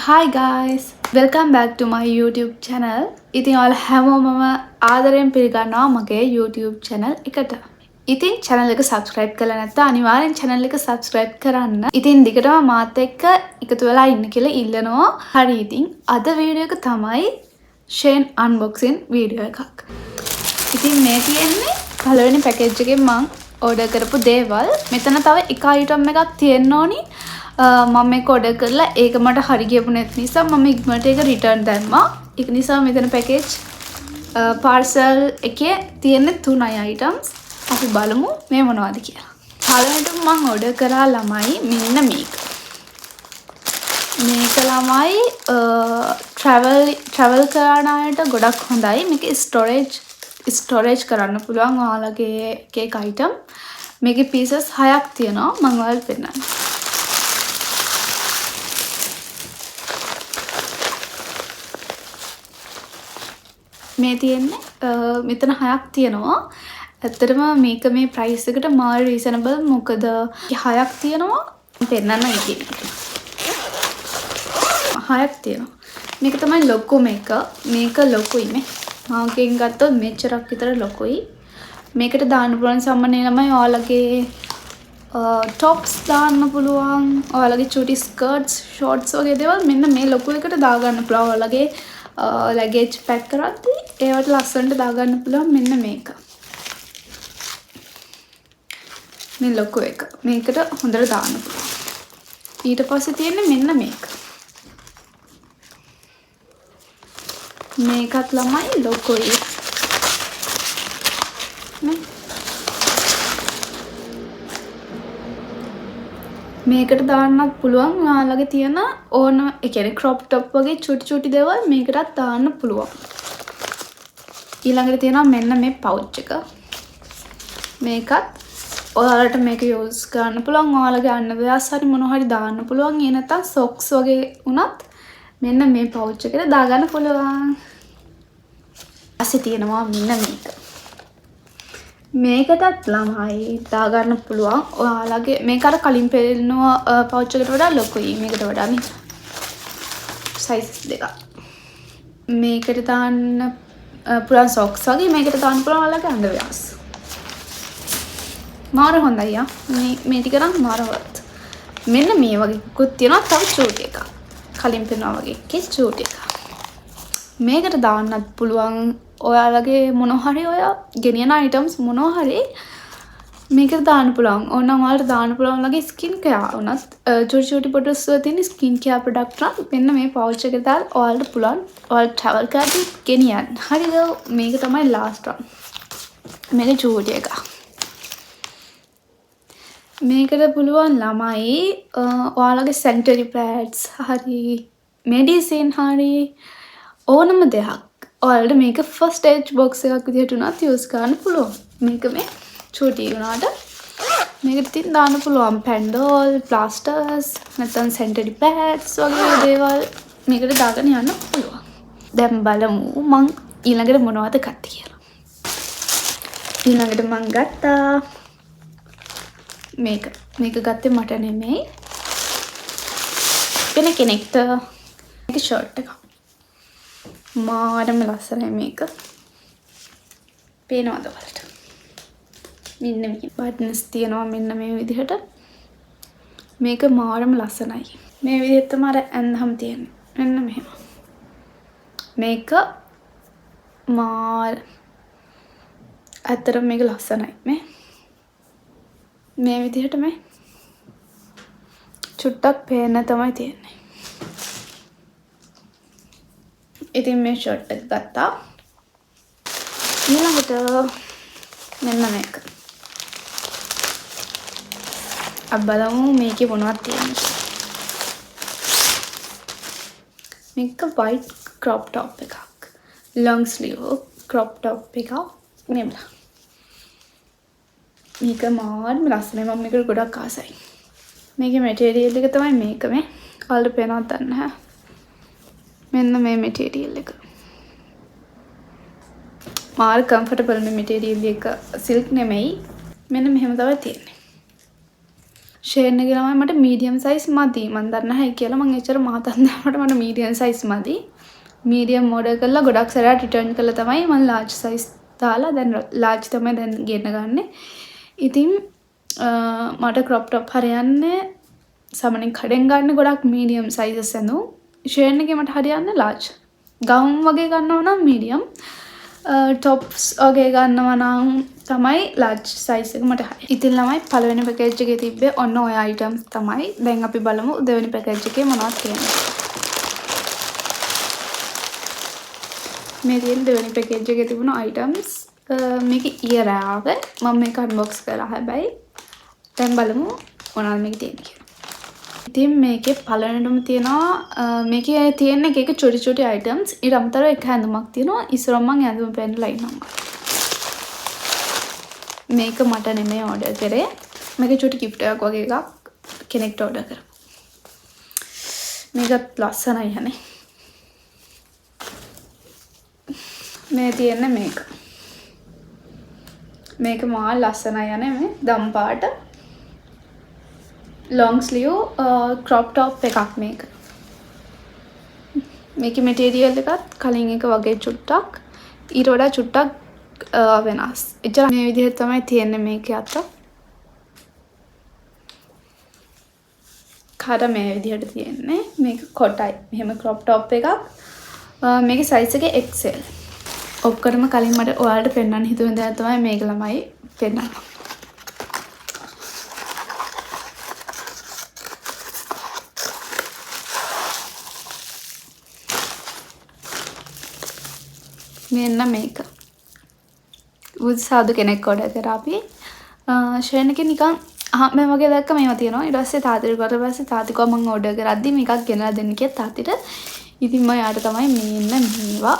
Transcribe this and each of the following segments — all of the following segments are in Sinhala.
Hi guys, welcome back to my YouTube channel. ඉතින් ඔයාලා හැමෝම ආදරයෙන් පිළිගන්නවා මගේ YouTube channel එකට. ඉතින් channel එක subscribe කරලා නැත්නම් අනිවාර්යෙන් channel එක subscribe කරන්න. ඉතින් දිගටම මාත් එක්ක එකතු වෙලා ඉන්න කියලා ඉල්ලනවා. හරි ඉතින් අද වීඩියෝ එක තමයි Shein unboxing වීඩියෝ එකක්. ඉතින් මේ තියෙන්නේ පළවෙනි පැකේජ් එකෙන් මම order කරපු දේවල්. මෙතන තව එක item එකක් තියෙන්න ඕනි. මම මේක order කරලා ඒක මට හරි ගියපු නැති නිසා මම ඉක්මනට ඒක return දැම්මා. ඒක නිසා මෙතන package parcel එකේ තියෙන 3 items. අපි බලමු මේ මොනවද කියලා. පළවෙනිට මම order කරා ළමයි මෙන්න මේක. මේක ළමයි travel කරන අයට ගොඩක් හොඳයි. මේක storage කරන්න පුළුවන් ඔයාලගේ එක item. මේකේ pieces 6ක් තියෙනවා. මම ඔයාලට පෙන්නන්නම්. මේ තියෙන්නේ මෙතන 6ක් තියෙනවා. ඇත්තටම මේක මේ price එකට මාර reasonable. මොකද 6ක් තියෙනවා. පෙන්නන්න ඉතින්. 6ක් තියෙනවා. මේක තමයි ලොකු මේක. මේක ලොකුයි මේ. මාකෙන් ගත්තොත් මෙච්චරක් විතර ලොකුයි. මේකට දාන්න පුළුවන් සම්මනේ ළමයි ඔයාලගේ tops දාන්න පුළුවන්. ඔයාලගේ චූටි skirts, shorts වගේ දේවල් මෙන්න මේ ලොකු එකට දාගන්න පුළුවන්. ඔයාලගේ luggage pack කරද්දී ඒවට ලස්සනට දාගන්න පුළුවන් මෙන්න මේක. මේ ලොකු එක. මේකට හොඳට දාන්න පුළුවන්. ඊට පස්සේ තියෙන්නේ මෙන්න මේක. මේකත් ළමයි ලොකුයි. මේකට දාන්නත් පුළුවන්. ඔයාලගේ තියෙන ඕන ඒ කියන්නේ crop top වගේ චුටි දේවල් මේකටත් දාන්න පුළුවන්. ඊළඟට තියෙනවා මෙන්න මේ pouch එක. මේකත් ඔයාලට මේක use කරන්න පුළුවන්. ඔයාලගේ underwears හරි මොනවා හරි දාන්න පුළුවන්. ඒ නැත්නම් socks වගේ උනත් මෙන්න මේ pouch එකට දාගන්න පුළුවන්. ඊපස්සේ තියෙනවා මෙන්න මේක. මේකටත් ළමයි දාගන්න පුළුවන්. ඔයාලගේ මේක අර කලින් පෙන්නන pouch එකට වඩා ලොකුයි. මේකට වඩා නේ. sizes දෙකක්. මේකට දාන්න පුළුවන් socks වගේ මේකට දාන්න පුළුවන් ඔයාලගේ underwears. මාර හොඳයි යා. මේ ටික නම් මාර worth. මෙන්න මේ වගේ කුත් තියෙනවා තව චූටි එකක්. කලින් පෙන්නවා වගේ එකේ චූටි එකක්. මේකට දාන්නත් පුළුවන් ඔයාලගේ මොනවා හරි ඔය ගෙනියන items මොනවා හරි මේකට දාන්න පුළුවන්. ඕනනම් ඔයාලට දාන්න පුළුවන් ලගේ skin care උනත් චූටි bottles වල තියෙන skin care product නම් මෙන්න මේ pouch එකට දාලා ඔයාලට පුළුවන් ඔයාලට travel කරද්දී ගෙනියන්න. හරිද? මේක තමයි last one. මේක චූටි එකක්. මේකට පුළුවන් ළමයි ඔයාලගේ sanitary pads හරි medicine හරි ඕනම දෙයක් ඔයාලට මේක first aid box එකක් විදිහට උනත් use කරන්න පුළුවන්. මේක මේ චූටි උනාට මේකට තින් දාන්න පුළුවන් Pandol, plasters, නැත්නම් sanitary pads වගේ දේවල් මේකට දාගෙන යන්න පුළුවන්. දැන් බලමු මං ඊළඟට මොනවද ගත්තේ කියලා. ඊළඟට මං ගත්තා මේක. මේක ගත්තේ මට නෙමෙයි. වෙන කෙනෙක්ට මේක shirt එකක්. මාරම ලස්සනයි මේක. පේනවද ඔයාලට? මෙන්න මේ buttons තියෙනවා මෙන්න මේ විදිහට. මේක මාරම ලස්සනයි. මේ විදිහට තමයි ඇඳහම් තියෙන්නේ. මෙන්න මෙහෙම. මේක ඇත්තටම මේක ලස්සනයි මේ විදිහට මේ චුට්ටක් පේන්න තමයි තියෙන්නේ. ඉතින් මේ shirt එක ගත්තා. ඊළඟට මෙන්න මේක. අපි බලමු මේකේ මොනවද තියෙන්නේ. මේක white crop top එකක්. long sleeve crop top එකක්. නෙමෙයි. මේක මාර්ම ලස්සනයි. මම මේකට ගොඩක් ආසයි. මේකේ material එක තමයි මේක මේ. ඔයාලට පේනවද නැහැ. මෙන්න මේ material එක. මාර comfortable මේ material එක silk නෙමෙයි. මෙන්න මෙහෙම තමයි තියෙන්නේ. ෂේන් එකේ ළමයි මට මීඩියම් සයිස් මදි. මම දන්නේ නැහැ කියලා මම එච්චර මහතක් නැහැ මට මීඩියම් සයිස් මදි. මීඩියම් ඕඩර් කරලා ගොඩක් සැරයක් රිටර්න් කළා තමයි මම ලාර්ජ් සයිස් දාලා දැන් ලාර්ජ් තමයි දැන් ගෙන්න ගන්නෙ. ඉතින් මට ක්‍රොප් টොප් හරියන්නේ සාමාන්‍යයෙන් කඩෙන් ගන්න ගොඩක් මීඩියම් සයිසස් ඇඳුම්. ෂේන් එකේ මට හරියන්නේ ලාර්ජ්. ගවුන් වගේ ගන්නවා නම් මීඩියම්. ටොප්ස් වගේ ගන්නවා නම් තමයි ලාර්ජ් සයිස් එක මට හරිය. ඉතින් ළමයි පළවෙනි පැකේජ් එකේ තිබ්බේ ඔන්න ඔය අයිටම්ස් තමයි. දැන් අපි බලමු දෙවෙනි පැකේජ් එකේ මොනවද තියෙන්නේ. මේ තියෙන දෙවෙනි පැකේජ් එකේ තිබුණු අයිටම්ස් මේක ඉයර් ආව. මම මේක අන්බොක්ස් කරලා හැබැයි දැන් බලමු මොනවද මේකේ තියෙන්නේ කියලා. ඉතින් මේකේ පළවෙනිටම තියෙනවා මේකේ තියෙන එක චොටි චොටි අයිටම්ස්. ඊට අමතරව එක ඇඳුමක් තියෙනවා. ඉස්සරම මම ඇඳුම පෙන්නලා ඉන්නවා. මේක මට නෙමෙයි ඕඩර් කරේ. මේක චොටි gift එකක් වගේ එකක් කෙනෙක්ට ඕඩර් කරා. මේකත් ලස්සනයි යන්නේ. මේ තියෙන්නේ මේක. මේක මා ලස්සනයි යන්නේ මේ දම් පාට. long sleeve crop top එකක් මේක. මේකේ material එකත් කලින් එක වගේ චුට්ටක් ඊට වඩා චුට්ටක් වෙනස්. එච්චර මේ විදිහට තමයි තියෙන්නේ මේකේ අත. කාට මේ විදිහට තියෙන්නේ. මේක කොටයි. මෙහෙම crop top එකක්. මේකේ size එක XL. ඔක්කොටම කලින් මට ඔයාලට පෙන්වන්න හිතුවෙන් දැන් තමයි මේක ළමයි පෙන්වන්න. මෙන්න මේක. උත්සාහදු කෙනෙක් ඕඩර් කරා අපි. ෂේන් එකේ නිකන් මේ වගේ දැක්ක මේවා තියෙනවා. ඊට පස්සේ තාත්තට ගිහලා පස්සේ තාත්ති කව මම ඕඩර් කරද්දි මේකක් ගෙනලා දෙන්න කියලා තාත්තිට. ඉතින් මම යාට තමයි මෙන්න මේවා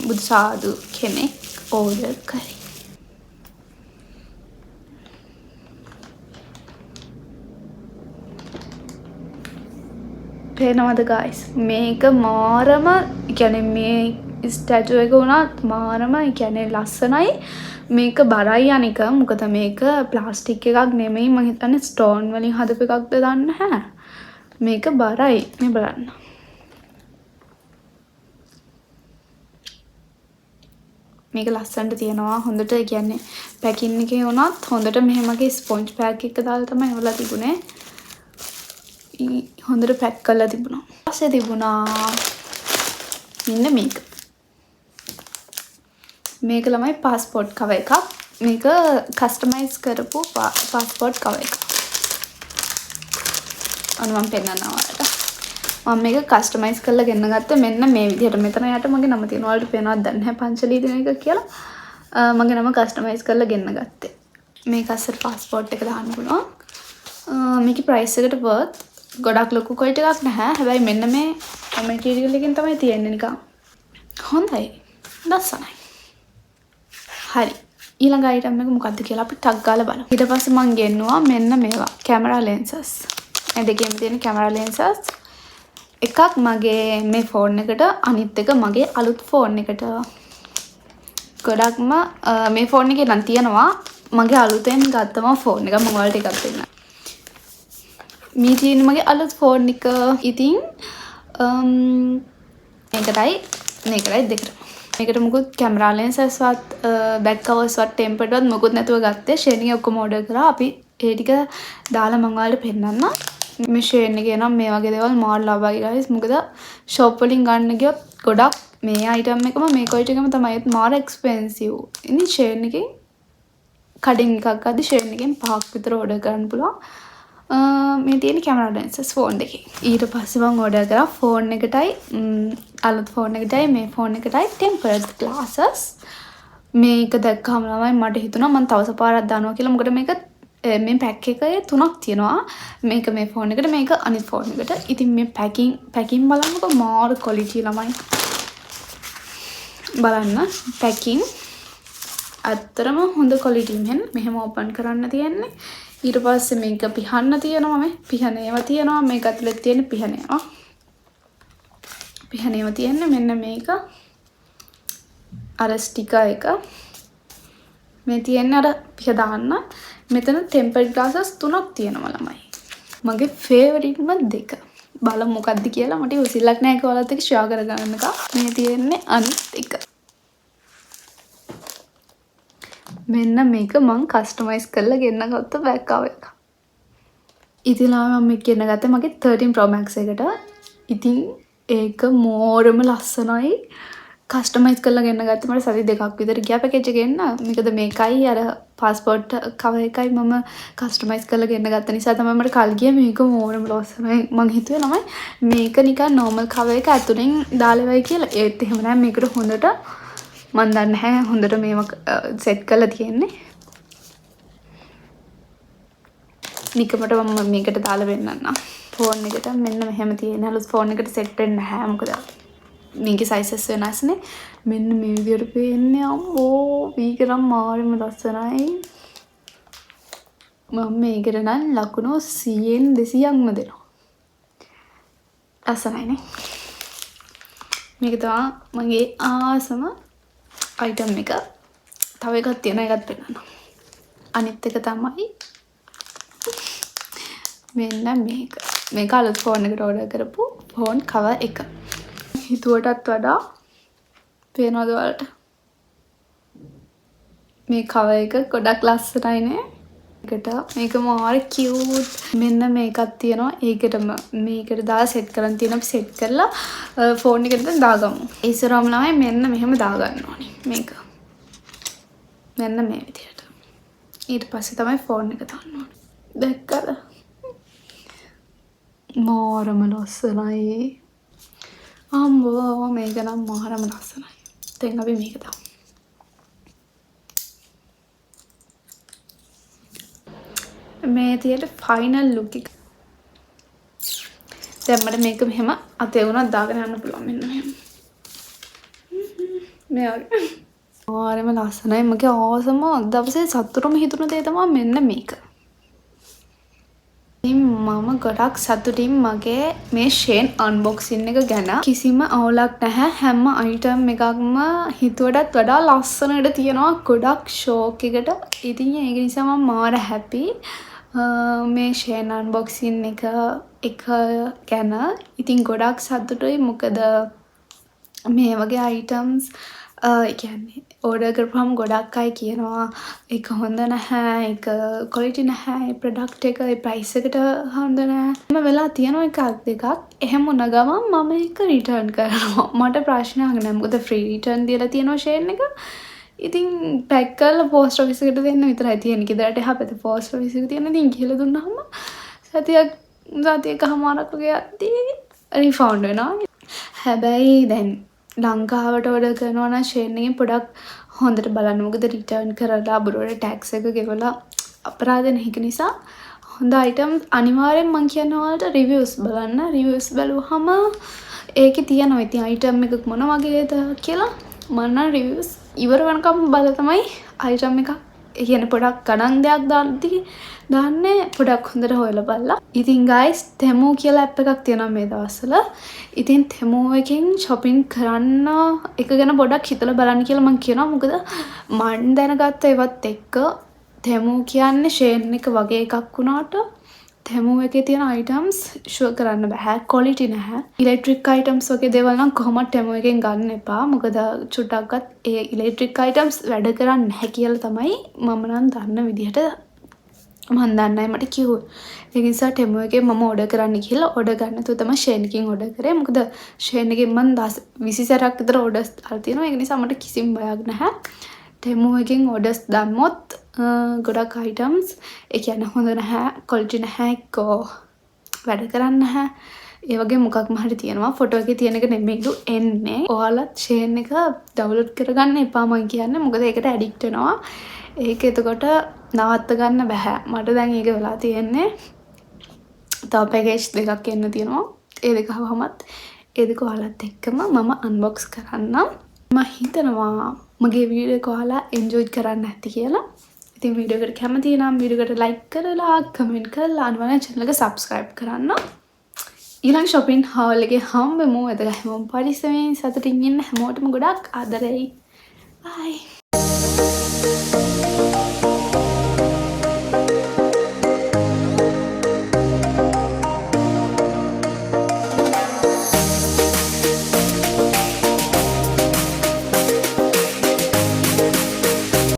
බුදුසාදු කෙනෙක් ඕඩර් කරේ. පේනවද guys? මේක මාරම කියන්නේ මේ ස්ටැචු එක උනත් මාරම කියන්නේ ලස්සනයි. මේක බරයි අනික. මොකද මේක ප්ලාස්ටික් එකක් නෙමෙයි. මම හිතන්නේ ස්ටෝන් වලින් හදපු එකක්ද දන්නේ නැහැ. මේක බරයි. මේ බලන්න. මේක ලස්සනට තියෙනවා. හොඳට කියන්නේ පැකින් එකේ උනත් හොඳට මෙහෙමගේ ස්පොන්ජ් පැක් එක දාලා තමයි එවලා තිබුණේ. හොඳට පැක් කරලා තිබුණා. ඊපස්සේ තිබුණා මෙන්න මේක. මේක ළමයි passport cover එකක්. මේක කස්ටමයිස් කරපු passport cover එකක්. අන්න මම පෙන්නනවා ඔයාලට. මම මේක කස්ටමයිස් කරලා ගෙන්න ගත්තා මෙන්න මේ විදිහට. මෙතන යට මගේ නම තියෙනවා. ඔයාලට පේනවද දන්නේ නැහැ පංචලී දින එක කියලා. මගේ නම කස්ටමයිස් කරලා ගෙන්න ගත්තේ. මේක අස්සට passport එක දාන්න පුළුවන්. මේකේ price එකට worth ගොඩක් ලොකු කොයිට එකක් නැහැ. හැබැයි මෙන්න මේ material එකෙන් තමයි තියෙන්නේ නිකන්. හොඳයි. ලස්සනයි. හරි. ඊළඟ item එක මොකක්ද කියලා අපි ටග් ගාලා බලමු. ඊට පස්සේ මම ගෙන්නුවා මෙන්න මේවා. camera lenses. මේ දෙකේම තියෙන camera lenses. එකක් මගේ මේ ෆෝන් එකට අනිත් එක මගේ අලුත් ෆෝන් එකට. ගොඩක්ම මේ ෆෝන් එකේ නම් තියෙනවා මගේ අලුතෙන් ගත්තම ෆෝන් එක මම ඔයාලට එකක් දෙන්නම්. මේ තියෙන මගේ අලුත් ෆෝන් එක. ඉතින් මේකටයි දෙකට. මේකට මුකුත් කැමරා ලෙන්සස් වත් බැක් කවර්ස් වත් ටෙම්පර්ඩ් වත් මුකුත් නැතුව ගත්තේ. ෂේන් එක ඔක්කොම ඕඩර් කරා. අපි ඒ ටික දාලා මම ඔයාලට පෙන්නන්නම්. මේ ෂේන් එකේ නම් මේ වගේ දේවල් මාල් ලබයි guys. මොකද ෂොප් වලින් ගන්න ගියොත් ගොඩක් මේ අයිටම් එකම මේ කොයිට් එකම තමයි මාර එක්ස්පෙන්සිව්. ඉතින් ෂේන් එකෙන් කඩින් එකක් ගද්දි ෂේන් එකෙන් 5ක් විතර ඕඩර් කරන්න පුළුවන්. මේ තියෙන කැමරා ලෙන්සස් ෆෝන් දෙකේ. ඊට පස්සේ මම ඕඩර් කරා ෆෝන් එකටයි අලුත් ෆෝන් එකටයි මේ ෆෝන් එකටයි ටෙම්පර්ඩ් ග්ලාසස්. මේක දැක්කම තමයි මට හිතුණා මම තව සපාරක් දානවා කියලා. මොකද මේක මේ පැක් එකේ 3ක් තියෙනවා. මේක මේ ෆෝන් එකට මේක අනිත් ෆෝන් එකට. ඉතින් මේ පැකින් බලන්නකො මාර ක්වොලිටි ළමයි. බලන්න පැකින් අත්‍තරම හොඳ ක්වොලිටි මෙහෙම ඕපන් කරන්න තියෙන්නේ. ඊට පස්සේ මේක පිහන්න තියෙනවා. මේ පිහන ඒවා තියෙනවා. මේක ඇතුලේ තියෙන පිහන ඒවා. පිහන ඒවා තියෙන්නේ මෙන්න මේක. අර ස්ටිකර් එක. මේ තියෙන්නේ අර පිහ දාන්න. මෙතන ටෙම්පර්ඩ් ග්ලාසස් 3ක් තියෙනවා ළමයි. මගේ ෆේවරිට්ම දෙක. බලමු මොකක්ද කියලා. මට උසිල්ලක් නැහැ ඒක ඔයාලත් එක්ක ෂෙයා කරගන්නකම්. මේ තියෙන්නේ අනිත් එක. මෙන්න මේක මං කස්ටමයිස් කරලා ගෙන්න ගත්ත බෑග් කවර් එක. ඉතින්ලා මම මේක ගෙන්න ගත්තේ මගේ 13 Pro Max එකට. ඉතින් ඒක මෝරම ලස්සනයි. කස්ටමයිස් කරලා ගෙන්න ගත්තේ මට සති දෙකක් විතර ගියා පැකේජ් එක ගෙන්න. මොකද මේකයි අර පාස්පෝර්ට් කවර් එකයි මම කස්ටමයිස් කරලා ගෙන්න ගත්ත නිසා තමයි මට කල් ගියේ මේක මෝරම ලස්සනයි. මං හිතුවේ ළමයි මේක නිකන් normal කවර් එක ඇතුලෙන් දාලා වෙයි කියලා. ඒත් එහෙම නෑ මේකට හොඳට මන් දන්නේ නැහැ හොඳට මේව සෙට් කරලා තියෙන්නේ. නිකමට මම මේකට දාලා වෙන්නන්නම්. ෆෝන් එකට මෙන්න මෙහෙම තියෙනලු ෆෝන් එකට සෙට් වෙන්නේ නැහැ. මොකද මේකේ සයිසස් වෙනස්නේ. මෙන්න මේ විදියට පේන්නේ අම්මෝ වීකරම් මාරෙම ලස්සනයි. මම මේකට නම් ලකුණු 100න් 200ක්ම දෙනවා. ලස්සනයිනේ. මේක තමයි මගේ ආසම අයිටම් එක. තව එකක් තියෙනවා ඒකත් පෙන්නන්න. අනිත් එක තමයි මෙන්න මේක. මේක අලුත් ෆෝන් එකට ඕඩර් කරපු ෆෝන් කවර් එක. හිතුවටත් වඩා පේනවද ඔයාලට? මේ කවර් එක ගොඩක් ලස්සනයිනේ. මේක මාර කියුට්. මෙන්න මේකක් තියෙනවා. ඒකටම මේකට දාලා සෙට් කරන් තියෙනවා. අපි සෙට් කරලා ෆෝන් එකට දැන් දාගමු. ඉස්සරහම ළමයි මෙන්න මෙහෙම දාගන්න ඕනේ. මේක. මෙන්න මේ විදියට. ඊට පස්සේ තමයි ෆෝන් එක දාන්න ඕනේ. දැක්කද? මාරම ලස්සනයි. අම්බෝ මේක නම් මාරම ලස්සනයි. දැන් අපි මේක දාමු. මේ තියෙන ෆයිනල් ලුක් එක. දැන් මට මේක මෙහෙම අතේ වුණා දාගෙන යන්න පුළුවන් මෙන්න මෙහෙම. මේ වගේ. මාරම ලස්සනයි. මගේ ආසම දවසේ සතුටුම හිතුණ දේ තමයි මෙන්න මේක. මම ගොඩක් සතුටින් මගේ මේ ෂේන් අන්බොක්සින් එක ගැන. කිසිම අවුලක් නැහැ. හැම අයිටම් එකක්ම හිතුවටත් වඩා ලස්සනට තියෙනවා. ගොඩක් ෂෝක් එකට. ඉතින් ඒක නිසා මම මාර හැපි මේ ෂේන් අන්බොක්සින් එක ගැන. ඉතින් ගොඩක් සතුටුයි. මොකද මේ වගේ අයිටම්ස් කියන්නේ ඕඩර් කරපුවම ගොඩක් අය කියනවා ඒක හොඳ නැහැ, ඒක ක්වොලිටි නැහැ, ඒ ප්‍රොඩක්ට් එක ඒ ප්‍රයිස් එකට හොඳ නැහැ. මම වෙලා තියෙනවා එකක් දෙකක්. එහෙම වුණ ගමන් මම ඒක රිටර්න් කරනවා. මට ප්‍රශ්නයක් නැහැ. මොකද ෆ්‍රී රිටර්න් දීලා තියෙනවා ෂේන් එක. ඉතින් පැක් කරලා පෝස්ට් ඔෆිස් එකට දෙන්න විතරයි තියෙන්නේ. ගෙදරට එහා පැත්තේ පෝස්ට් ඔෆිස් එක තියෙන. ඉතින් කියලා දුන්නාම සතියකමාරක් වගේ යද්දී රිෆවුන්ඩ් වෙනවා. හැබැයි දැන් ලංකාවට ඕඩර් කරනවා නම් ෂේන් එකෙන් පොඩක් හොඳට බලන්න. මොකද රිටර්න් කරලා අබුරුවට ටැක්ස් එක ගෙවලා අපරාධ නැහැ නිසා හොඳ අයිටම්ස් අනිවාර්යෙන් මම කියනවා ඔයාලට රිවිව්ස් බලන්න. රිවිව්ස් බලුවහම ඒකේ තියෙනවා ඉතින් අයිටම් එකක් මොන වගේද කියලා. මම නම් රිවිව්ස් ඉවර වෙනකම් බලලා තමයි අයිටම් එකක් ඒ කියන්නේ පොඩක් ගණන් දෙයක් දාන්නේ පොඩක් හොඳට හොයලා බලලා. ඉතින් guys තෙමු කියලා ඇප් එකක් තියෙනවා මේ දවස්වල. ඉතින් තෙමු එකෙන් shopping කරන්න එක ගැන පොඩක් හිතලා බලන්න කියලා මම කියනවා. මොකද මම දැනගත්ත ඒවත් එක්ක තෙමු කියන්නේ ෂේන් එක වගේ එකක් වුණාට තෙමු එකේ තියෙන items ෂුවර් කරන්න බෑ. quality නැහැ. electric items වගේ දේවල් නම් කොහොමද තෙමු එකෙන් ගන්න එපා. මොකද චුට්ටක්වත් ඒ electric items වැඩ කරන්නේ නැහැ කියලා තමයි මම නම් දන්න විදිහට මම දන්නයි මට කිව්වේ. ඒ නිසා තෙමු එකේ මම ඕඩර් කරන්න කියලා ඕඩර් ගන්න තු තමයි ෂේන් එකෙන් ඕඩර් කරේ. මොකද ෂේන් එකෙන් මම 20 සැරයක් විතර ඕඩර්ස් දාලා තියෙනවා. ඒක නිසා මට කිසිම බයක් නැහැ. තෙමු එකෙන් ඕඩර්ස් දැම්මොත් ගොඩක් items ඒ කියන්නේ හොඳ නැහැ, quality නැහැ, එක්කෝ වැඩ කරන්නේ නැහැ. ඒ වගේ මොකක්ම හරි තියෙනවා. ෆොටෝ එකේ තියෙන එක නෙමෙයිලු එන්නේ. ඔයාලත් ෂේන් එක ඩවුන්ලෝඩ් කරගන්න එපා මම කියන්නේ. මොකද ඒකට ඇඩික්ට් වෙනවා. ඒක එතකොට නවත්ත ගන්න බෑ. මට දැන් ඒක වෙලා තියෙන්නේ. තව පැකේජ් දෙකක් එන්න තියෙනවා. ඒ දෙක ආවමත් ඒ දෙක ඔයාලත් එක්කම මම අන්බොක්ස් කරන්නම්. මම හිතනවා මගේ වීඩියෝ එක ඔයාලා එන්ජොයි කරන්න ඇති කියලා. ඉතින් වීඩියෝ එකට කැමති නම් වීඩියෝ එකට ලයික් කරලා කමෙන්ට් කරලා අනිවාර්යෙන් channel එක subscribe කරන්න. ඊළඟ shopping haul එකේ හම්බෙමු. එතක හැමෝම පරිස්සමෙන් සතුටින් ඉන්න හැමෝටම ගොඩක් ආදරෙයි. bye.